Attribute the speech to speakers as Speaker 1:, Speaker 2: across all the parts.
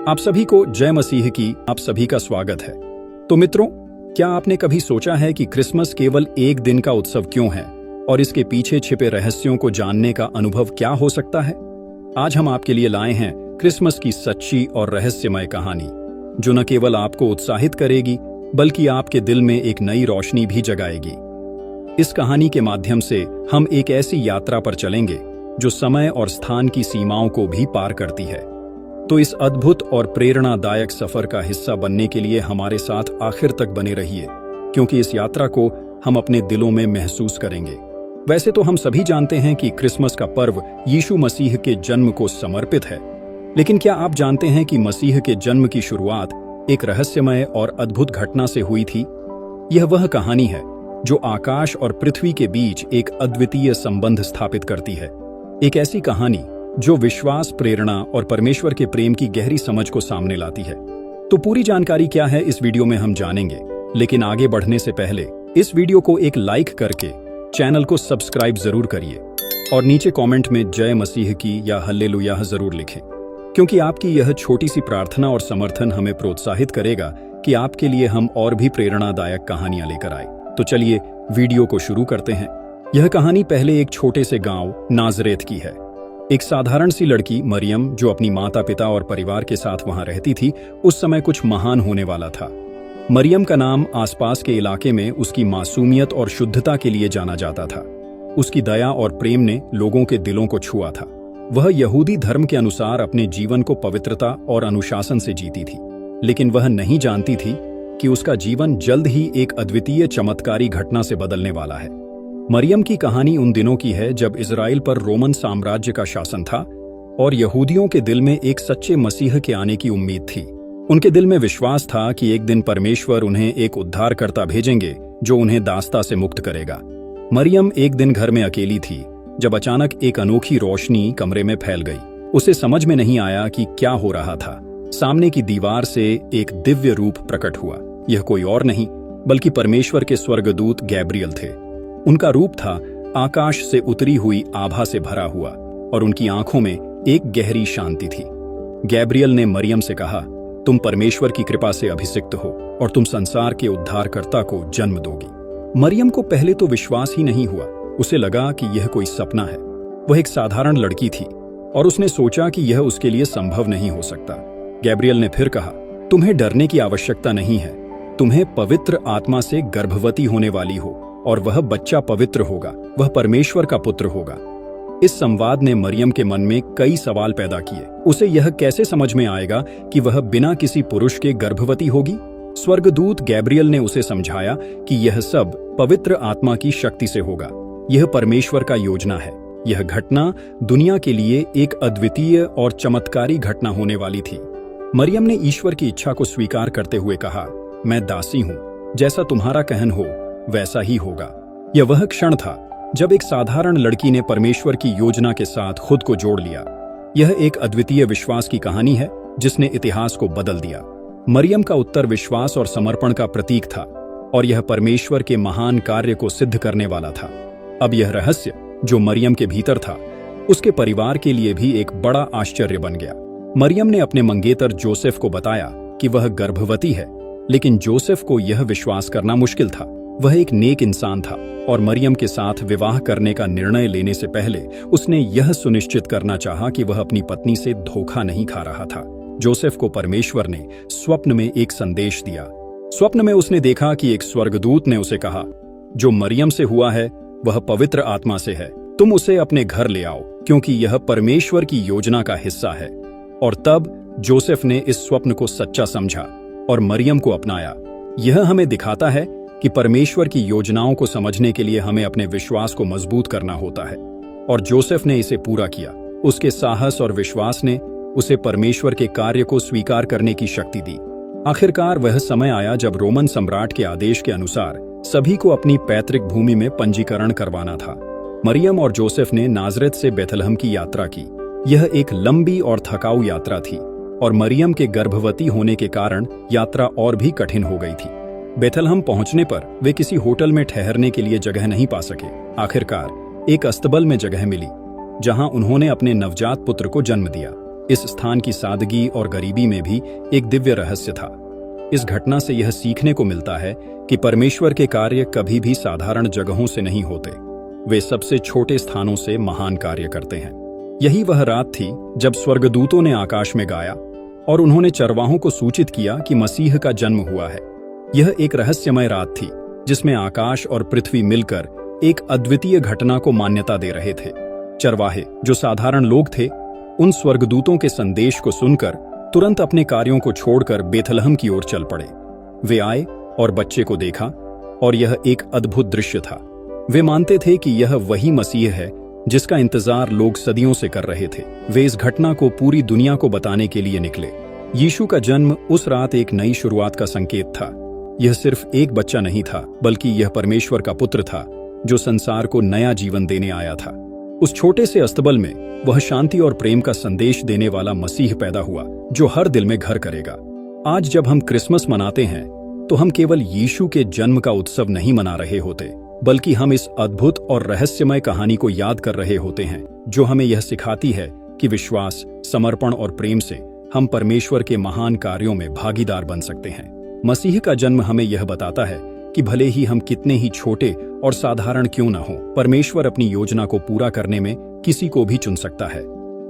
Speaker 1: आप सभी को जय मसीह की आप सभी का स्वागत है। तो मित्रों, क्या आपने कभी सोचा है कि क्रिसमस केवल एक दिन का उत्सव क्यों है और इसके पीछे छिपे रहस्यों को जानने का अनुभव क्या हो सकता है? आज हम आपके लिए लाए हैं क्रिसमस की सच्ची और रहस्यमय कहानी, जो न केवल आपको उत्साहित करेगी बल्कि आपके दिल में एक नई रोशनी भी जगाएगी। इस कहानी के माध्यम से हम एक ऐसी यात्रा पर चलेंगे जो समय और स्थान की सीमाओं को भी पार करती है। तो इस अद्भुत और प्रेरणादायक सफर का हिस्सा बनने के लिए हमारे साथ आखिर तक बने रहिए, क्योंकि इस यात्रा को हम अपने दिलों में महसूस करेंगे। वैसे तो हम सभी जानते हैं कि क्रिसमस का पर्व यीशु मसीह के जन्म को समर्पित है, लेकिन क्या आप जानते हैं कि मसीह के जन्म की शुरुआत एक रहस्यमय और अद्भुत घटना से हुई थी? यह वह कहानी है जो आकाश और पृथ्वी के बीच एक अद्वितीय संबंध स्थापित करती है। एक ऐसी कहानी जो विश्वास, प्रेरणा और परमेश्वर के प्रेम की गहरी समझ को सामने लाती है। तो पूरी जानकारी क्या है इस वीडियो में हम जानेंगे, लेकिन आगे बढ़ने से पहले इस वीडियो को एक लाइक करके चैनल को सब्सक्राइब जरूर करिए और नीचे कमेंट में जय मसीह की या हल्लेलुया जरूर लिखें, क्योंकि आपकी यह छोटी सी प्रार्थना और समर्थन हमें प्रोत्साहित करेगा कि आपके लिए हम और भी प्रेरणादायक कहानियां लेकर आए। तो चलिए वीडियो को शुरू करते हैं। यह कहानी पहले एक छोटे से गांव नाजरेत की है। एक साधारण सी लड़की मरियम, जो अपनी माता पिता और परिवार के साथ वहां रहती थी, उस समय कुछ महान होने वाला था। मरियम का नाम आसपास के इलाके में उसकी मासूमियत और शुद्धता के लिए जाना जाता था। उसकी दया और प्रेम ने लोगों के दिलों को छुआ था। वह यहूदी धर्म के अनुसार अपने जीवन को पवित्रता और अनुशासन से जीती थी, लेकिन वह नहीं जानती थी कि उसका जीवन जल्द ही एक अद्वितीय चमत्कारी घटना से बदलने वाला है। मरियम की कहानी उन दिनों की है जब इजराइल पर रोमन साम्राज्य का शासन था और यहूदियों के दिल में एक सच्चे मसीह के आने की उम्मीद थी। उनके दिल में विश्वास था कि एक दिन परमेश्वर उन्हें एक उद्धारकर्ता भेजेंगे जो उन्हें दास्ता से मुक्त करेगा। मरियम एक दिन घर में अकेली थी जब अचानक एक अनोखी रोशनी कमरे में फैल गई। उसे समझ में नहीं आया कि क्या हो रहा था। सामने की दीवार से एक दिव्य रूप प्रकट हुआ। यह कोई और नहीं बल्कि परमेश्वर के स्वर्गदूत गैब्रियल थे। उनका रूप था आकाश से उतरी हुई आभा से भरा हुआ और उनकी आंखों में एक गहरी शांति थी। गैब्रियल ने मरियम से कहा, तुम परमेश्वर की कृपा से अभिषिक्त हो और तुम संसार के उद्धारकर्ता को जन्म दोगी। मरियम को पहले तो विश्वास ही नहीं हुआ। उसे लगा कि यह कोई सपना है। वह एक साधारण लड़की थी और उसने सोचा कि यह उसके लिए संभव नहीं हो सकता। गैब्रियल ने फिर कहा, तुम्हें डरने की आवश्यकता नहीं है। तुम्हें पवित्र आत्मा से गर्भवती होने वाली हो और वह बच्चा पवित्र होगा, वह परमेश्वर का पुत्र होगा। इस संवाद ने मरियम के मन में कई सवाल पैदा किए। उसे यह कैसे समझ में आएगा कि वह बिना किसी पुरुष के गर्भवती होगी? स्वर्गदूत गैब्रियल ने उसे समझाया कि यह सब पवित्र आत्मा की शक्ति से होगा। यह परमेश्वर का योजना है। यह घटना दुनिया के लिए एक अद्वितीय और चमत्कारी घटना होने वाली थी। मरियम ने ईश्वर की इच्छा को स्वीकार करते हुए कहा, मैं दासी हूँ, जैसा तुम्हारा कहन हो वैसा ही होगा। यह वह क्षण था जब एक साधारण लड़की ने परमेश्वर की योजना के साथ खुद को जोड़ लिया। यह एक अद्वितीय विश्वास की कहानी है जिसने इतिहास को बदल दिया। मरियम का उत्तर विश्वास और समर्पण का प्रतीक था और यह परमेश्वर के महान कार्य को सिद्ध करने वाला था। अब यह रहस्य जो मरियम के भीतर था, उसके परिवार के लिए भी एक बड़ा आश्चर्य बन गया। मरियम ने अपने मंगेतर जोसेफ को बताया कि वह गर्भवती है, लेकिन जोसेफ को यह विश्वास करना मुश्किल था। वह एक नेक इंसान था और मरियम के साथ विवाह करने का निर्णय लेने से पहले उसने यह सुनिश्चित करना चाहा कि वह अपनी पत्नी से धोखा नहीं खा रहा था। जोसेफ को परमेश्वर ने स्वप्न में एक संदेश दिया। स्वप्न में उसने देखा कि एक स्वर्गदूत ने उसे कहा, जो मरियम से हुआ है वह पवित्र आत्मा से है। तुम उसे अपने घर ले आओ, क्योंकि यह परमेश्वर की योजना का हिस्सा है। और तब जोसेफ ने इस स्वप्न को सच्चा समझा और मरियम को अपनाया। यह हमें दिखाता है कि परमेश्वर की योजनाओं को समझने के लिए हमें अपने विश्वास को मजबूत करना होता है, और जोसेफ ने इसे पूरा किया। उसके साहस और विश्वास ने उसे परमेश्वर के कार्य को स्वीकार करने की शक्ति दी। आखिरकार वह समय आया जब रोमन सम्राट के आदेश के अनुसार सभी को अपनी पैतृक भूमि में पंजीकरण करवाना था। मरियम और जोसेफ ने नाजरेत से बेथलहम की यात्रा की। यह एक लंबी और थकाऊ यात्रा थी और मरियम के गर्भवती होने के कारण यात्रा और भी कठिन हो गई थी। बेथलहम पहुंचने पर वे किसी होटल में ठहरने के लिए जगह नहीं पा सके। आखिरकार एक अस्तबल में जगह मिली, जहां उन्होंने अपने नवजात पुत्र को जन्म दिया। इस स्थान की सादगी और गरीबी में भी एक दिव्य रहस्य था। इस घटना से यह सीखने को मिलता है कि परमेश्वर के कार्य कभी भी साधारण जगहों से नहीं होते, वे सबसे छोटे स्थानों से महान कार्य करते हैं। यही वह रात थी जब स्वर्गदूतों ने आकाश में गाया और उन्होंने चरवाहों को सूचित किया कि मसीह का जन्म हुआ है। यह एक रहस्यमय रात थी जिसमें आकाश और पृथ्वी मिलकर एक अद्वितीय घटना को मान्यता दे रहे थे। चरवाहे, जो साधारण लोग थे, उन स्वर्गदूतों के संदेश को सुनकर तुरंत अपने कार्यों को छोड़कर बेथलहम की ओर चल पड़े। वे आए और बच्चे को देखा और यह एक अद्भुत दृश्य था। वे मानते थे कि यह वही मसीह है जिसका इंतजार लोग सदियों से कर रहे थे। वे इस घटना को पूरी दुनिया को बताने के लिए निकले। यीशु का जन्म उस रात एक नई शुरुआत का संकेत था। यह सिर्फ एक बच्चा नहीं था, बल्कि यह परमेश्वर का पुत्र था जो संसार को नया जीवन देने आया था। उस छोटे से अस्तबल में वह शांति और प्रेम का संदेश देने वाला मसीह पैदा हुआ जो हर दिल में घर करेगा। आज जब हम क्रिसमस मनाते हैं तो हम केवल यीशु के जन्म का उत्सव नहीं मना रहे होते, बल्कि हम इस अद्भुत और रहस्यमय कहानी को याद कर रहे होते हैं जो हमें यह सिखाती है कि विश्वास, समर्पण और प्रेम से हम परमेश्वर के महान कार्यों में भागीदार बन सकते हैं। मसीह का जन्म हमें यह बताता है कि भले ही हम कितने ही छोटे और साधारण क्यों न हों, परमेश्वर अपनी योजना को पूरा करने में किसी को भी चुन सकता है।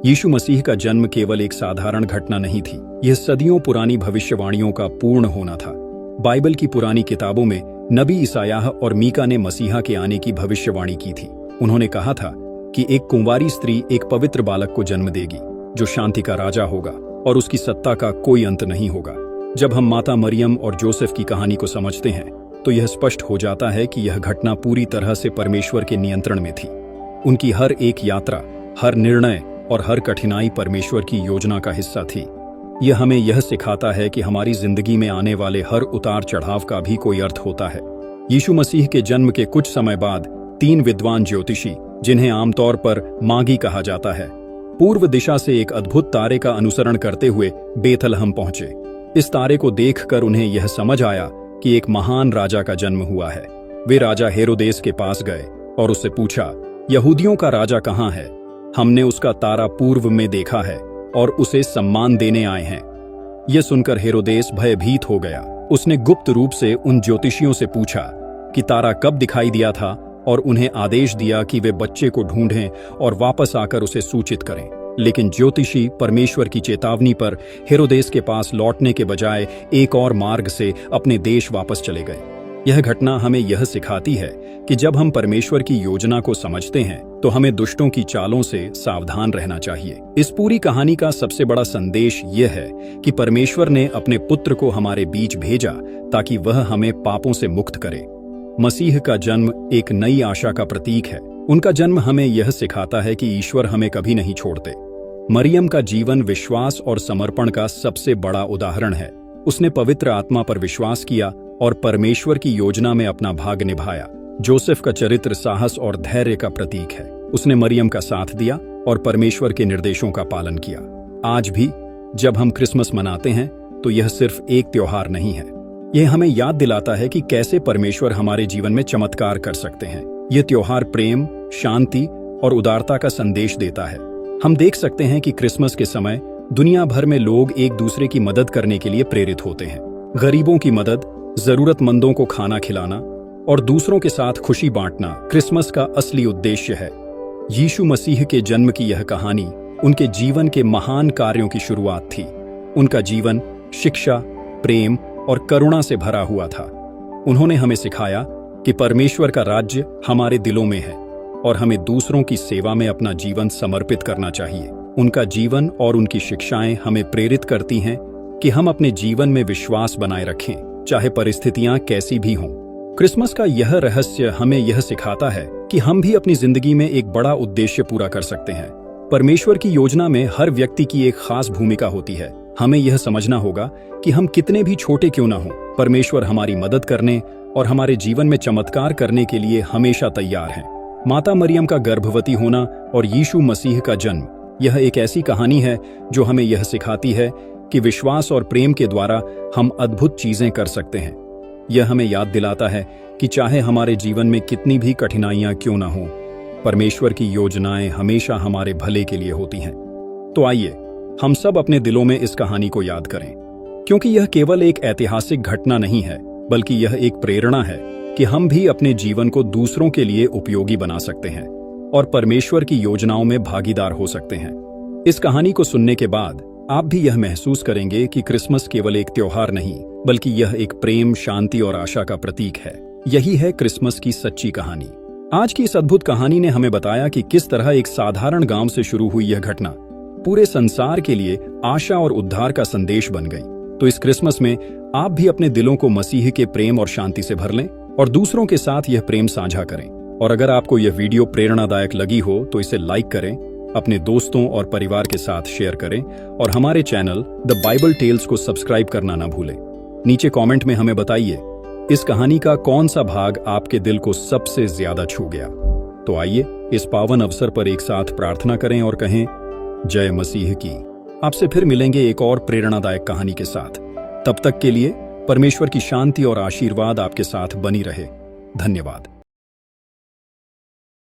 Speaker 1: यीशु मसीह का जन्म केवल एक साधारण घटना नहीं थी, यह सदियों पुरानी भविष्यवाणियों का पूर्ण होना था। बाइबल की पुरानी किताबों में नबी ईसायाह और मीका ने मसीहा के आने की भविष्यवाणी की थी। उन्होंने कहा था कि एक कुंवारी स्त्री एक पवित्र बालक को जन्म देगी जो शांति का राजा होगा और उसकी सत्ता का कोई अंत नहीं होगा। जब हम माता मरियम और जोसेफ की कहानी को समझते हैं तो यह स्पष्ट हो जाता है कि यह घटना पूरी तरह से परमेश्वर के नियंत्रण में थी। उनकी हर एक यात्रा, हर निर्णय और हर कठिनाई परमेश्वर की योजना का हिस्सा थी। यह हमें यह सिखाता है कि हमारी जिंदगी में आने वाले हर उतार चढ़ाव का भी कोई अर्थ होता है। यीशु मसीह के जन्म के कुछ समय बाद 3 विद्वान ज्योतिषी, जिन्हें आमतौर पर मागी कहा जाता है, पूर्व दिशा से एक अद्भुत तारे का अनुसरण करते हुए बेथलहम पहुंचे। इस तारे को देखकर उन्हें यह समझ आया कि एक महान राजा का जन्म हुआ है। वे राजा हेरोदेस के पास गए और उससे पूछा, यहूदियों का राजा कहाँ है? हमने उसका तारा पूर्व में देखा है और उसे सम्मान देने आए हैं। यह सुनकर हेरोदेस भयभीत हो गया। उसने गुप्त रूप से उन ज्योतिषियों से पूछा कि तारा कब दिखाई दिया था और उन्हें आदेश दिया कि वे बच्चे को ढूंढें और वापस आकर उसे सूचित करें। लेकिन ज्योतिषी परमेश्वर की चेतावनी पर हेरोदेस के पास लौटने के बजाय एक और मार्ग से अपने देश वापस चले गए। यह घटना हमें यह सिखाती है कि जब हम परमेश्वर की योजना को समझते हैं तो हमें दुष्टों की चालों से सावधान रहना चाहिए। इस पूरी कहानी का सबसे बड़ा संदेश यह है कि परमेश्वर ने अपने पुत्र को हमारे बीच भेजा ताकि वह हमें पापों से मुक्त करे। मसीह का जन्म एक नई आशा का प्रतीक है। उनका जन्म हमें यह सिखाता है कि ईश्वर हमें कभी नहीं छोड़ते। मरियम का जीवन विश्वास और समर्पण का सबसे बड़ा उदाहरण है। उसने पवित्र आत्मा पर विश्वास किया और परमेश्वर की योजना में अपना भाग निभाया। जोसेफ का चरित्र साहस और धैर्य का प्रतीक है। उसने मरियम का साथ दिया और परमेश्वर के निर्देशों का पालन किया। आज भी जब हम क्रिसमस मनाते हैं तो यह सिर्फ एक त्योहार नहीं है, यह हमें याद दिलाता है कि कैसे परमेश्वर हमारे जीवन में चमत्कार कर सकते हैं। यह त्योहार प्रेम, शांति और उदारता का संदेश देता है। हम देख सकते हैं कि क्रिसमस के समय दुनिया भर में लोग एक दूसरे की मदद करने के लिए प्रेरित होते हैं। गरीबों की मदद, जरूरतमंदों को खाना खिलाना और दूसरों के साथ खुशी बांटना क्रिसमस का असली उद्देश्य है। यीशु मसीह के जन्म की यह कहानी उनके जीवन के महान कार्यों की शुरुआत थी। उनका जीवन शिक्षा, प्रेम और करुणा से भरा हुआ था। उन्होंने हमें सिखाया कि परमेश्वर का राज्य हमारे दिलों में है और हमें दूसरों की सेवा में अपना जीवन समर्पित करना चाहिए। उनका जीवन और उनकी शिक्षाएं हमें प्रेरित करती हैं कि हम अपने जीवन में विश्वास बनाए रखें, चाहे परिस्थितियां कैसी भी हों। क्रिसमस का यह रहस्य हमें यह सिखाता है कि हम भी अपनी जिंदगी में एक बड़ा उद्देश्य पूरा कर सकते हैं। परमेश्वर की योजना में हर व्यक्ति की एक खास भूमिका होती है। हमें यह समझना होगा कि हम कितने भी छोटे क्यों न हों, परमेश्वर हमारी मदद करने और हमारे जीवन में चमत्कार करने के लिए हमेशा तैयार हैं। माता मरियम का गर्भवती होना और यीशु मसीह का जन्म, यह एक ऐसी कहानी है जो हमें यह सिखाती है कि विश्वास और प्रेम के द्वारा हम अद्भुत चीजें कर सकते हैं। यह हमें याद दिलाता है कि चाहे हमारे जीवन में कितनी भी कठिनाइयां क्यों ना हों, परमेश्वर की योजनाएं हमेशा हमारे भले के लिए होती हैं। तो आइए हम सब अपने दिलों में इस कहानी को याद करें, क्योंकि यह केवल एक ऐतिहासिक घटना नहीं है, बल्कि यह एक प्रेरणा है कि हम भी अपने जीवन को दूसरों के लिए उपयोगी बना सकते हैं और परमेश्वर की योजनाओं में भागीदार हो सकते हैं। इस कहानी को सुनने के बाद आप भी यह महसूस करेंगे कि क्रिसमस केवल एक त्योहार नहीं, बल्कि यह एक प्रेम, शांति और आशा का प्रतीक है। यही है क्रिसमस की सच्ची कहानी। आज की इस अद्भुत कहानी ने हमें बताया कि किस तरह एक साधारण गांव से शुरू हुई यह घटना पूरे संसार के लिए आशा और उद्धार का संदेश बन गई। तो इस क्रिसमस में आप भी अपने दिलों को मसीह के प्रेम और शांति से भर लें और दूसरों के साथ यह प्रेम साझा करें। और अगर आपको यह वीडियो प्रेरणादायक लगी हो तो इसे लाइक करें, अपने दोस्तों और परिवार के साथ शेयर करें और हमारे चैनल द बाइबल टेल्स को सब्सक्राइब करना ना भूलें। नीचे कमेंट में हमें बताइए इस कहानी का कौन सा भाग आपके दिल को सबसे ज्यादा छू गया। तो आइए इस पावन अवसर पर एक साथ प्रार्थना करें और कहें, जय मसीह की। आपसे फिर मिलेंगे एक और प्रेरणादायक कहानी के साथ। तब तक के लिए परमेश्वर की शांति और आशीर्वाद आपके साथ बनी रहे। धन्यवाद।